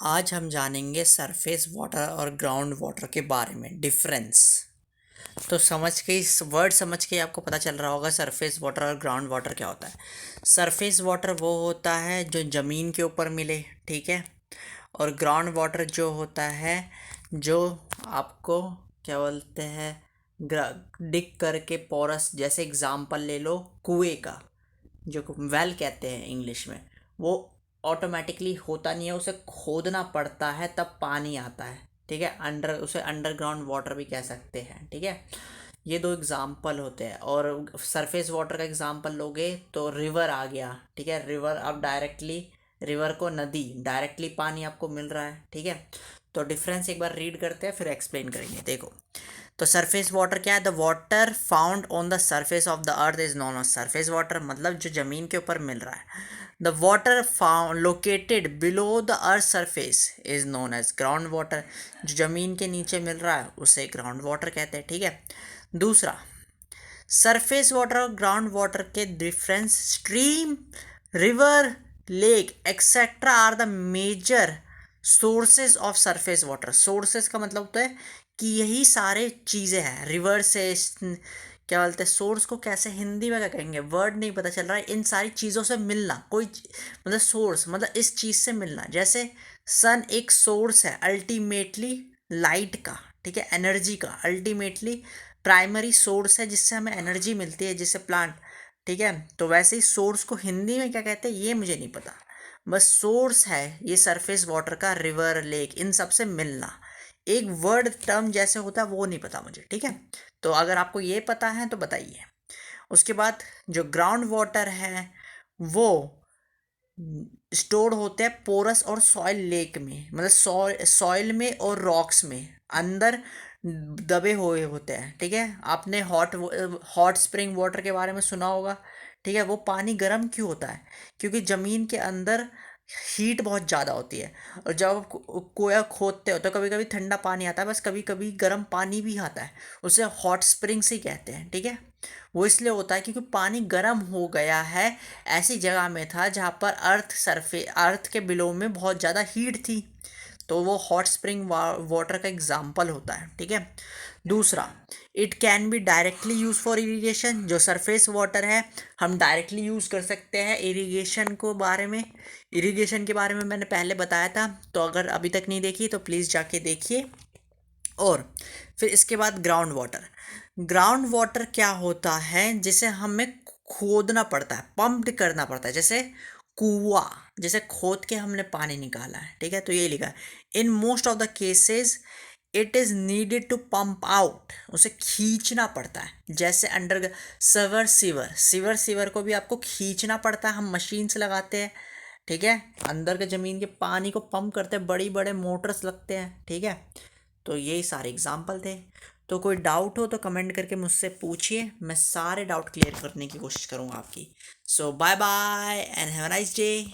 आज हम जानेंगे सरफेस वाटर और ग्राउंड वाटर के बारे में डिफरेंस। तो समझ के इस वर्ड समझ के आपको पता चल रहा होगा सरफेस वाटर और ग्राउंड वाटर क्या होता है। सरफेस वाटर वो होता है जो ज़मीन के ऊपर मिले, ठीक है। और ग्राउंड वाटर जो होता है जो आपको क्या बोलते हैं, डिग करके पोरस, जैसे एग्जाम्पल ले लो कुएं का, जो वेल कहते हैं इंग्लिश में। वो ऑटोमेटिकली होता नहीं है, उसे खोदना पड़ता है तब पानी आता है, ठीक है। उसे अंडरग्राउंड वाटर भी कह सकते हैं, ठीक है। ये दो एग्जाम्पल होते हैं। और सरफेस वाटर का एग्जाम्पल लोगे तो रिवर आ गया, ठीक है। रिवर अब डायरेक्टली, रिवर को नदी, डायरेक्टली पानी आपको मिल रहा है, ठीक है। तो डिफरेंस एक बार रीड करते हैं फिर एक्सप्लेन करेंगे। देखो, तो सरफेस वाटर क्या है? The water found on the surface of the earth is known of surface water, मतलब जो जमीन के ऊपर मिल रहा है। The water found located below the earth surface is known as ground water, जो जमीन के नीचे मिल रहा है उसे ग्राउंड वाटर कहते हैं, ठीक है। दूसरा, सरफेस वाटर और ग्राउंड वाटर के difference, stream, river, lake etcetera are the major sources of surface water. Sources का मतलब होता है कि यही सारे चीज़ें हैं। रिवर से क्या बोलते हैं, सोर्स को कैसे हिंदी में क्या कहेंगे, वर्ड नहीं पता चल रहा है। इन सारी चीज़ों से मिलना, कोई मतलब सोर्स, मतलब इस चीज़ से मिलना। जैसे सन एक सोर्स है अल्टीमेटली लाइट का, ठीक है, एनर्जी का अल्टीमेटली प्राइमरी सोर्स है जिससे हमें एनर्जी मिलती है, जिससे प्लांट, ठीक है। तो वैसे ही सोर्स को हिंदी में क्या कहते हैं ये मुझे नहीं पता, बस सोर्स है ये सरफेस वाटर का, रिवर, लेक, इन सब से मिलना। एक वर्ड टर्म जैसे होता है वो नहीं पता मुझे, ठीक है। तो अगर आपको ये पता है तो बताइए। उसके बाद जो ग्राउंड वाटर है वो स्टोर होते हैं पोरस और सॉइल लेक में, मतलब सॉइल में और रॉक्स में अंदर दबे हुए होते हैं, ठीक है। आपने हॉट स्प्रिंग वाटर के बारे में सुना होगा, ठीक है। वो पानी गर्म क्यों होता है? क्योंकि ज़मीन के अंदर हीट बहुत ज़्यादा होती है। और जब आप कोया खोदते हो तो कभी कभी ठंडा पानी आता है, बस कभी कभी गर्म पानी भी आता है। उसे हॉट स्प्रिंग्स ही कहते हैं, ठीक है। वो इसलिए होता है क्योंकि पानी गर्म हो गया है, ऐसी जगह में था जहाँ पर अर्थ के बिलो में बहुत ज़्यादा हीट थी, तो वो हॉट स्प्रिंग वाटर का एग्जाम्पल होता है, ठीक है। दूसरा, it can be directly use for irrigation. जो सरफेस वाटर है हम डायरेक्टली यूज़ कर सकते हैं इरीगेशन को बारे में। इरीगेशन के बारे में मैंने पहले बताया था, तो अगर अभी तक नहीं देखी तो प्लीज़ जाके देखिए। और फिर इसके बाद ग्राउंड वाटर। ग्राउंड वाटर क्या होता है, जिसे हमें खोदना पड़ता है, पंप करना पड़ता है, जैसे कुआं, जैसे खोद के हमने पानी निकाला है, ठीक है। तो ये लिखा है, in most of the cases it is needed to pump out, उसे खींचना पड़ता है। जैसे अंडर सीवर को भी आपको खींचना पड़ता है, हम मशीन से लगाते हैं, ठीक है। अंदर के ज़मीन के पानी को पंप करते हैं, बड़ी बड़े मोटर्स लगते हैं, ठीक है। तो यही सारे एग्जाम्पल थे। तो कोई डाउट हो तो कमेंट करके मुझसे पूछिए, मैं सारे डाउट क्लियर करने की कोशिश करूँगा आपकी। So bye bye and have a nice day.